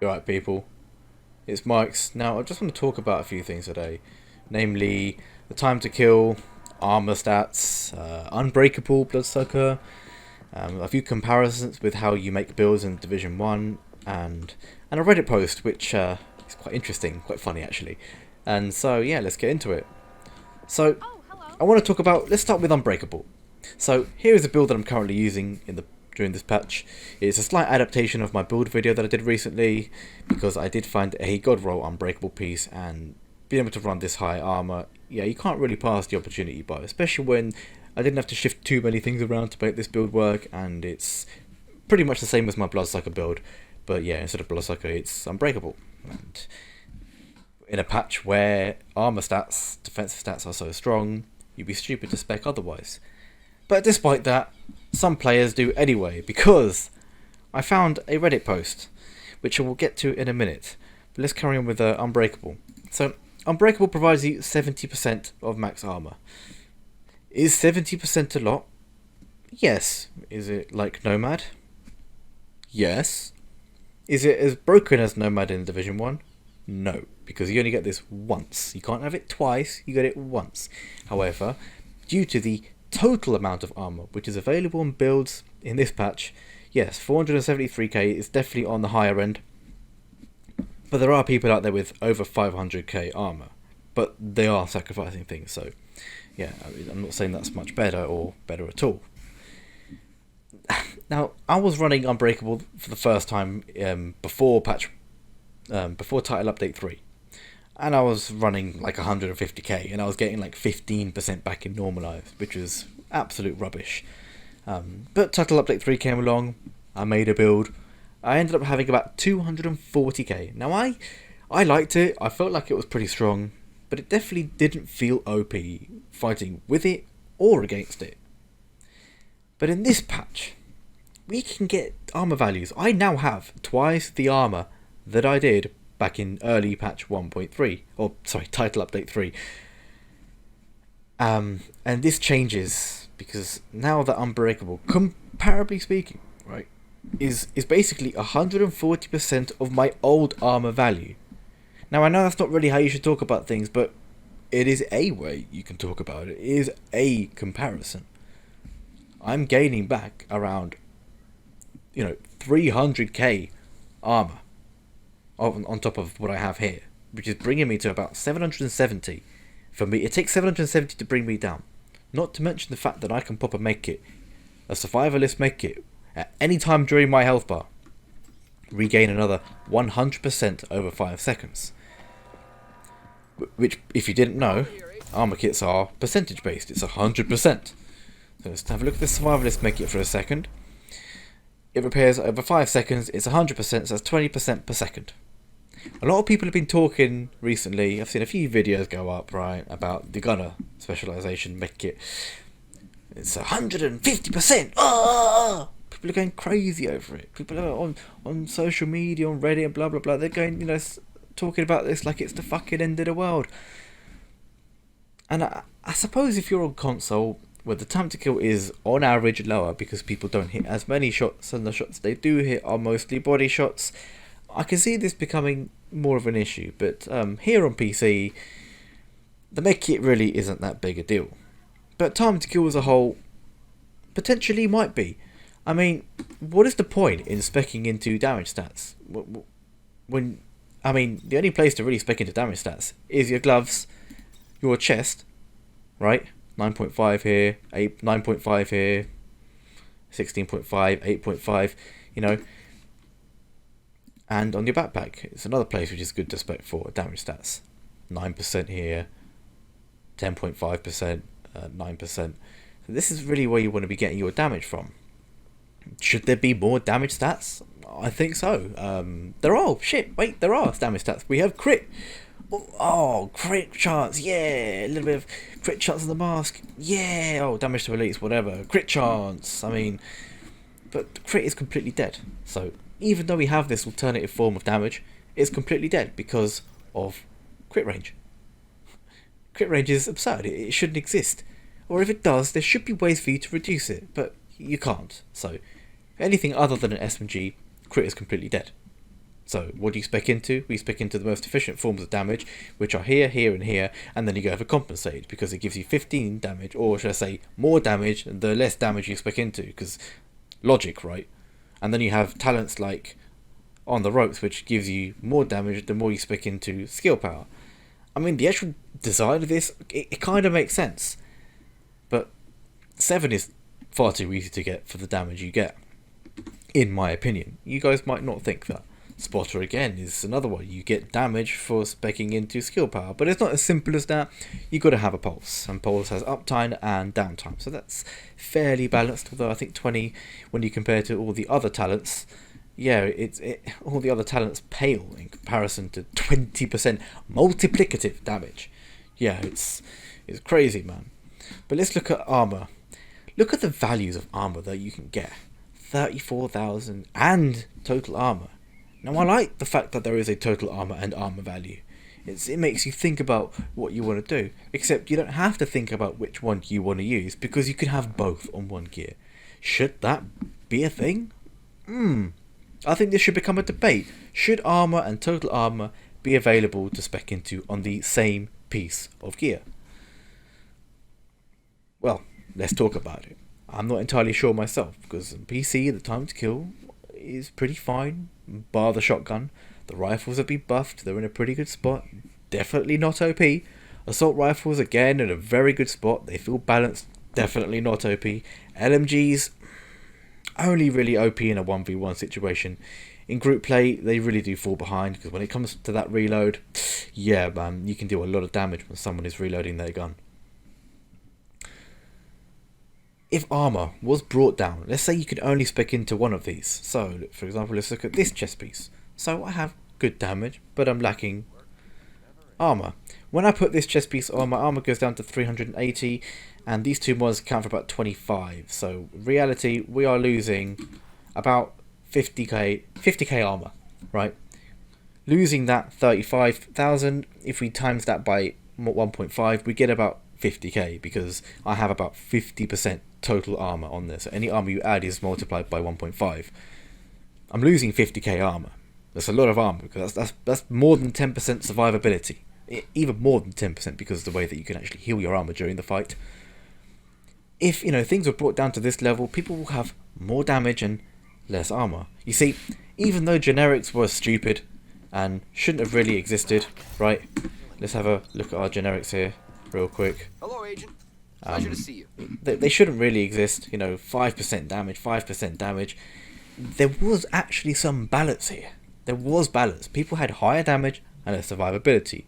Alright, people, it's Mike's. Now, I just want to talk about a few things today, namely the time to kill, armor stats, unbreakable bloodsucker, a few comparisons with how you make builds in Division 1, and a Reddit post which is quite interesting, quite funny actually. And so, yeah, let's get into it. So, I want to talk about, let's start with unbreakable. So, here is a build that I'm currently using during this patch. It's a slight adaptation of my build video that I did recently, because I did find a god roll unbreakable piece, and being able to run this high armor, yeah, you can't really pass the opportunity by, especially when I didn't have to shift too many things around to make this build work, and it's pretty much the same as my bloodsucker build, but yeah, instead of bloodsucker, it's unbreakable. And in a patch where armor stats, defensive stats are so strong, you'd be stupid to spec otherwise. But despite that, some players do anyway, because I found a Reddit post, which I will get to in a minute. But let's carry on with Unbreakable. So, Unbreakable provides you 70% of max armor. Is 70% a lot? Yes. Is it like Nomad? Yes. Is it as broken as Nomad in Division 1? No, because you only get this once. You can't have it twice, you get it once. However, due to the total amount of armor which is available in builds in this patch, yes, 473k is definitely on the higher end, but there are people out there with over 500k armor, but they are sacrificing things. So yeah, I'm not saying that's much better or better at all. Now, I was running Unbreakable for the first time before title update 3, and I was running like 150k, and I was getting like 15% back in normalized, which was absolute rubbish. But title update 3 came along, I made a build, I ended up having about 240k. Now I liked it, I felt like it was pretty strong, but it definitely didn't feel OP fighting with it or against it. But in this patch, we can get armor values. I now have twice the armor that I did back in early patch 1.3, or sorry, title update 3. And this changes because now that Unbreakable, comparably speaking, right, is basically 140% of my old armor value. Now, I know that's not really how you should talk about things, but it is a way you can talk about it. It is a comparison. I'm gaining back around, 300k armor on top of what I have here, which is bringing me to about 770 for me. It takes 770 to bring me down, not to mention the fact that I can pop a make kit, a survivalist make kit, at any time during my health bar, regain another 100% over 5 seconds, which, if you didn't know, armor kits are percentage based. It's 100%. So let's have a look at this survivalist make kit for a second. It repairs over 5 seconds, it's 100%, so that's 20% per second. A lot of people have been talking recently, I've seen a few videos go up, right, about the gunner specialization make kit. It's 150%! Ah! People are going crazy over it. People are on social media, on Reddit and blah blah blah, they're going, talking about this like it's the fucking end of the world. And I suppose if you're on console, where the time to kill is on average lower because people don't hit as many shots, and the shots they do hit are mostly body shots, I can see this becoming more of an issue. But here on PC, the mech kit really isn't that big a deal. But time to kill as a whole potentially might be. I mean, what is the point in speccing into damage stats? The only place to really spec into damage stats is your gloves, your chest, right? 9.5 here, 9.5 here, 16.5, 8.5, and on your backpack, it's another place which is good to spec for damage stats. 9% here, 10.5%, 9%. So this is really where you want to be getting your damage from. Should there be more damage stats? I think so. There are damage stats. We have crit. Oh, crit chance, yeah. A little bit of crit chance on the mask, yeah. Oh, damage to elites, whatever. Crit chance, but crit is completely dead. So even though we have this alternative form of damage, it's completely dead because of crit range. Crit range is absurd. It shouldn't exist. Or if it does, there should be ways for you to reduce it, but you can't. So anything other than an SMG, crit is completely dead. So what do you spec into? We spec into the most efficient forms of damage, which are here, here, and here, and then you go for compensated because it gives you 15 damage, or should I say more damage the less damage you spec into, because logic, right? And then you have talents like on the ropes, which gives you more damage the more you spec into skill power. I mean, the actual design of this, it kind of makes sense, but 7 is far too easy to get for the damage you get, in my opinion. You guys might not think that. Spotter again is another one. You get damage for specking into skill power, but it's not as simple as that. You got to have a pulse, and pulse has uptime and downtime, so that's fairly balanced. Although I think 20, when you compare to all the other talents, yeah, all the other talents pale in comparison to 20% multiplicative damage. Yeah, it's crazy, man. But let's look at armor. Look at the values of armor that you can get. 34,000 and total armor. Now, I like the fact that there is a total armor and armor value. It makes you think about what you want to do, except you don't have to think about which one you want to use, because you can have both on one gear. Should that be a thing? I think this should become a debate. Should armor and total armor be available to spec into on the same piece of gear? Well, let's talk about it. I'm not entirely sure myself, because on PC the time to kill is pretty fine, bar the shotgun. The rifles have been buffed, they're in a pretty good spot. Definitely not OP. Assault rifles again in a very good spot, they feel balanced, definitely not OP. LMGs, only really OP in a 1v1 situation. In group play, they really do fall behind, because when it comes to that reload, yeah man, you can do a lot of damage when someone is reloading their gun. If armor was brought down, let's say you could only spec into one of these. So, for example, let's look at this chest piece. So I have good damage, but I'm lacking armor. When I put this chest piece on, my armor goes down to 380, and these two mods count for about 25. So, in reality, we are losing about 50k armor, right? Losing that 35,000, if we times that by 1.5, we get about 50k, because I have about 50% total armor on this. So any armor you add is multiplied by 1.5. I'm losing 50k armor. That's a lot of armor, because that's more than 10% survivability. Even more than 10%, because of the way that you can actually heal your armor during the fight. If things were brought down to this level, people will have more damage and less armor. You see, even though generics were stupid and shouldn't have really existed, right? Let's have a look at our generics here real quick. Hello, Agent. Pleasure to see you. They shouldn't really exist. 5% damage, 5% damage. There was actually some balance here. There was balance. People had higher damage and less survivability.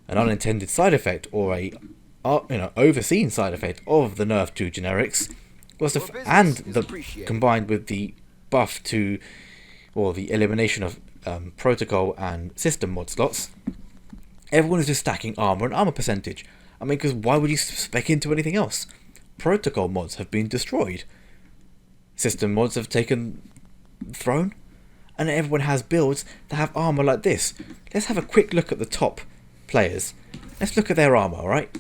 An unintended side effect, or a overseen side effect of the nerf to generics, was combined with the buff to, or the elimination of protocol and system mod slots. Everyone is just stacking armor and armor percentage. I mean, because why would you spec into anything else? Protocol mods have been destroyed. System mods have taken the throne. And everyone has builds that have armor like this. Let's have a quick look at the top players. Let's look at their armor, alright?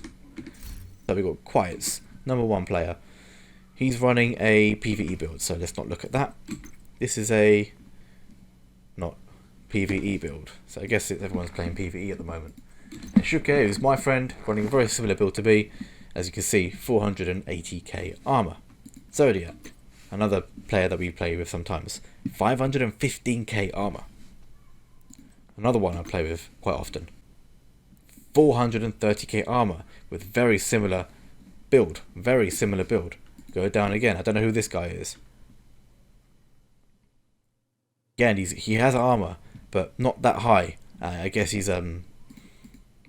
So we've got Quiets, number 1 player. He's running a PvE build, so let's not look at that. This is a not PvE build. So I guess everyone's playing PvE at the moment. And Shuke is my friend, running a very similar build to me. As you can see, 480k armor. Zodiac, another player that we play with sometimes, 515k armor. Another one I play with quite often, 430k armor with very similar build. Go down again. I don't know who this guy is. Again, he has armor, but not that high. I guess he's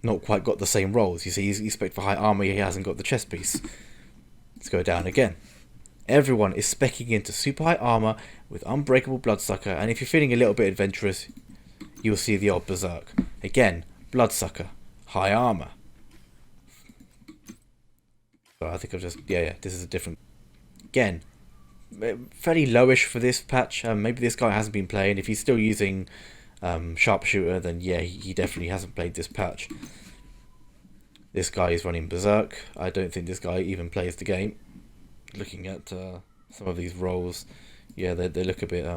not quite got the same rolls. You see, he's spec'd for high armor. He hasn't got the chest piece. Let's go down again. Everyone is specking into super high armor with unbreakable bloodsucker, and if you're feeling a little bit adventurous, you'll see the odd berserk. Again, bloodsucker, high armor. So I think I've just this is a different. Again, fairly lowish for this patch. Maybe this guy hasn't been playing. If he's still using sharpshooter, then yeah, he definitely hasn't played this patch. This guy is running berserk. I don't think this guy even plays the game. Looking at some of these rolls, yeah, they look a bit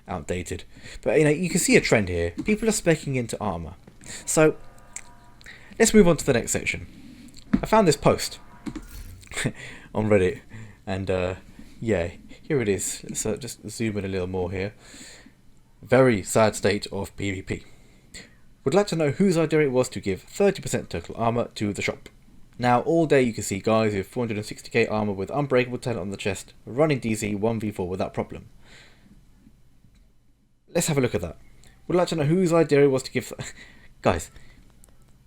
outdated. But you can see a trend here. People are speccing into armor. So let's move on to the next section. I found this post on Reddit, and yeah, here it is. Let's just zoom in a little more here. Very sad state of PvP. Would like to know whose idea it was to give 30% total armor to the shop. Now, all day you can see guys with 460k armor with unbreakable talent on the chest running DZ 1v4 without problem. Let's have a look at that. Would like to know whose idea it was to give... Guys,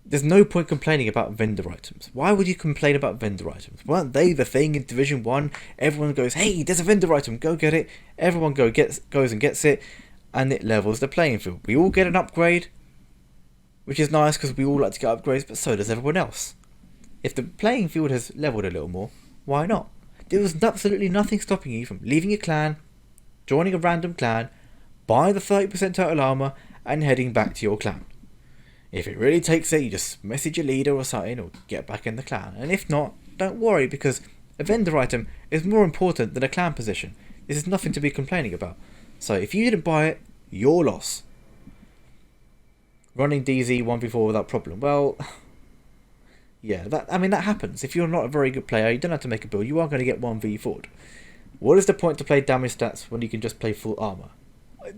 there's no point complaining about vendor items. Why would you complain about vendor items? Weren't they the thing in Division 1? Everyone goes, hey, there's a vendor item, go get it. Everyone goes and gets it, and it levels the playing field. We all get an upgrade, which is nice because we all like to get upgrades, but so does everyone else. If the playing field has leveled a little more, why not? There was absolutely nothing stopping you from leaving your clan, joining a random clan, buying the 30% total armor, and heading back to your clan. If it really takes it, you just message your leader or something, or get back in the clan. And if not, don't worry, because a vendor item is more important than a clan position. This is nothing to be complaining about. So if you didn't buy it, your loss. Running DZ 1v4 without problem. Well, yeah, that happens. If you're not a very good player, you don't have to make a build, you are going to get 1v4'd. What is the point to play damage stats when you can just play full armor?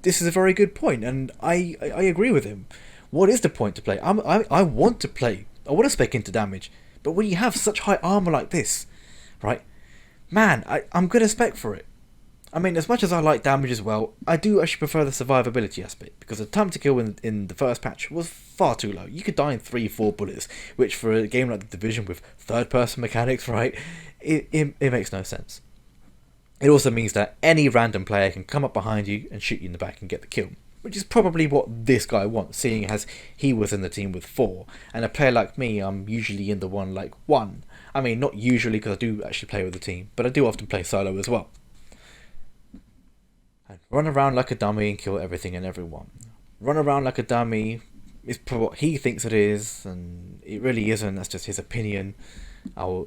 This is a very good point, and I agree with him. What is the point to play? I want to play. I want to spec into damage. But when you have such high armor like this, right? Man, I'm going to spec for it. I mean, as much as I like damage as well, I do actually prefer the survivability aspect, because the time to kill in the first patch was far too low. You could die in 3-4 bullets, which for a game like the Division with third-person mechanics, right, it makes no sense. It also means that any random player can come up behind you and shoot you in the back and get the kill, which is probably what this guy wants, seeing as he was in the team with 4. And a player like me, I'm usually in the one like 1. I mean, not usually, because I do actually play with the team, but I do often play solo as well. And run around like a dummy and kill everything and everyone. Run around like a dummy is what he thinks it is, and it really isn't. That's just his opinion. I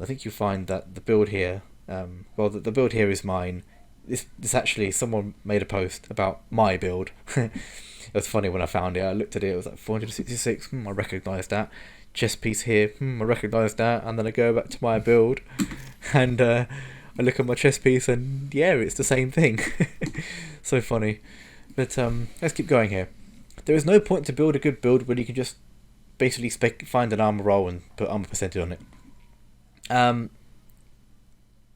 think you find that the build here, the build here is mine. This actually, someone made a post about my build. It was funny when I found it. I looked at it, it was like 466, I recognised that. Chest piece here, I recognised that. And then I go back to my build, and I look at my chest piece, and yeah, it's the same thing. So funny. But let's keep going here. There is no point to build a good build when you can just basically find an armor roll and put armor percentage on it.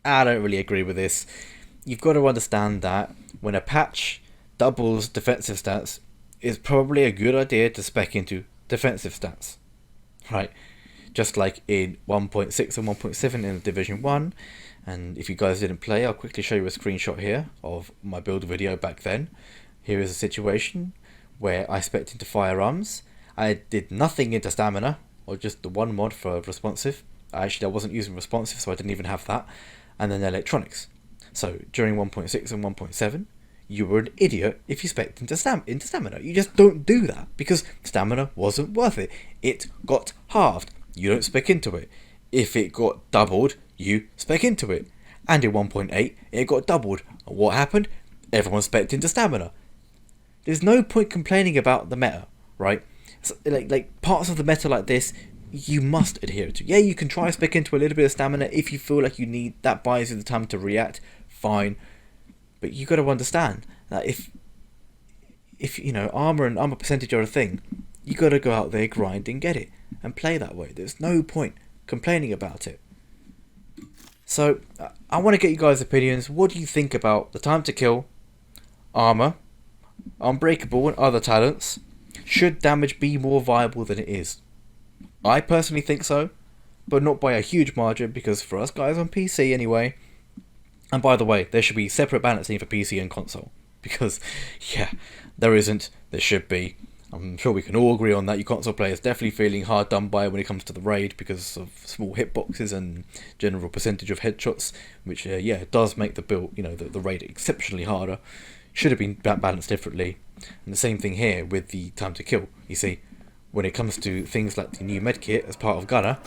I don't really agree with this. You've got to understand that when a patch doubles defensive stats, it's probably a good idea to spec into defensive stats, right? Just like in 1.6 and 1.7 in the Division 1. And if you guys didn't play, I'll quickly show you a screenshot here of my build video back then. Here is a situation where I spec'd into firearms. I did nothing into stamina, or just the one mod for responsive. I wasn't using responsive, so I didn't even have that. And then electronics. So during 1.6 and 1.7, you were an idiot if you spec'd into stamina. You just don't do that, because stamina wasn't worth it. It got halved. You don't spec into it. If it got doubled, you spec into it. And in 1.8, it got doubled. And what happened? Everyone spec'd into stamina. There's no point complaining about the meta, right? So, like parts of the meta like this, you must adhere to. Yeah, you can try spec into a little bit of stamina if you feel like you need that, buys you the time to react. Fine, but you got to understand that if armor and armor percentage are a thing, you got to go out there, grind and get it, and play that way. There's no point complaining about it. So I want to get you guys' opinions. What do you think about the time to kill, armor, unbreakable and other talents? Should damage be more viable than it is? I personally think so, but not by a huge margin, because for us guys on PC anyway. And by the way, there should be separate balancing for PC and console, because yeah, there isn't, there should be. I'm sure we can all agree on that. You console players definitely feeling hard done by when it comes to the raid, because of small hitboxes and general percentage of headshots, which does make the build, the raid exceptionally harder. Should have been balanced differently. And the same thing here with the time to kill. You see, when it comes to things like the new medkit as part of Gunner,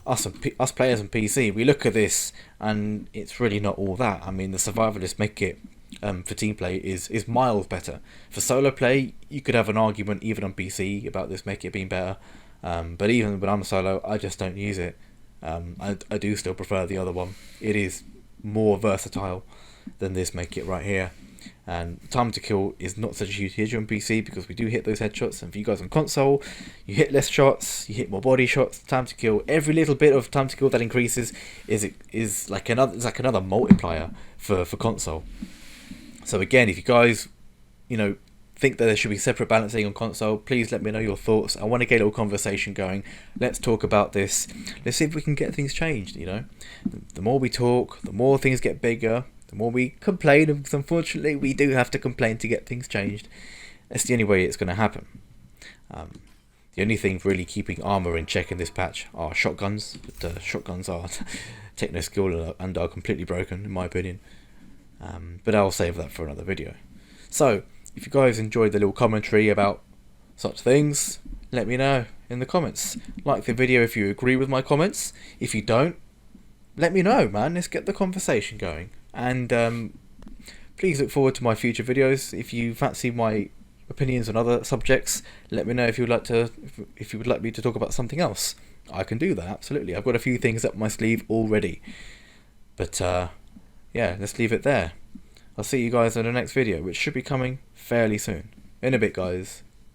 us players on PC, we look at this and it's really not all that. I mean, the survivalists make it for team play is miles better. For solo play, you could have an argument even on PC about this make it being better, but even when I'm solo, I just don't use it. I do still prefer the other one. It is more versatile than this make it right here. And time to kill is not such a huge issue on PC because we do hit those headshots, and for you guys on console, you hit less shots, you hit more body shots. Time to kill, every little bit of time to kill that increases is like another multiplier for console. So again, if you guys, think that there should be separate balancing on console, please let me know your thoughts. I want to get a little conversation going. Let's talk about this. Let's see if we can get things changed. The more we talk, the more things get bigger. The more we complain, because unfortunately we do have to complain to get things changed. That's the only way it's going to happen. The only thing really keeping Armour in check in this patch are shotguns. But shotguns are techno skill and are completely broken, in my opinion. But I'll save that for another video. So, if you guys enjoyed the little commentary about such things, let me know in the comments. Like the video if you agree with my comments. If you don't, let me know, man. Let's get the conversation going. And please look forward to my future videos. If you fancy my opinions on other subjects, let me know if you would like me to talk about something else. I can do that, absolutely. I've got a few things up my sleeve already. But yeah, let's leave it there. I'll see you guys in the next video, which should be coming fairly soon. In a bit, guys.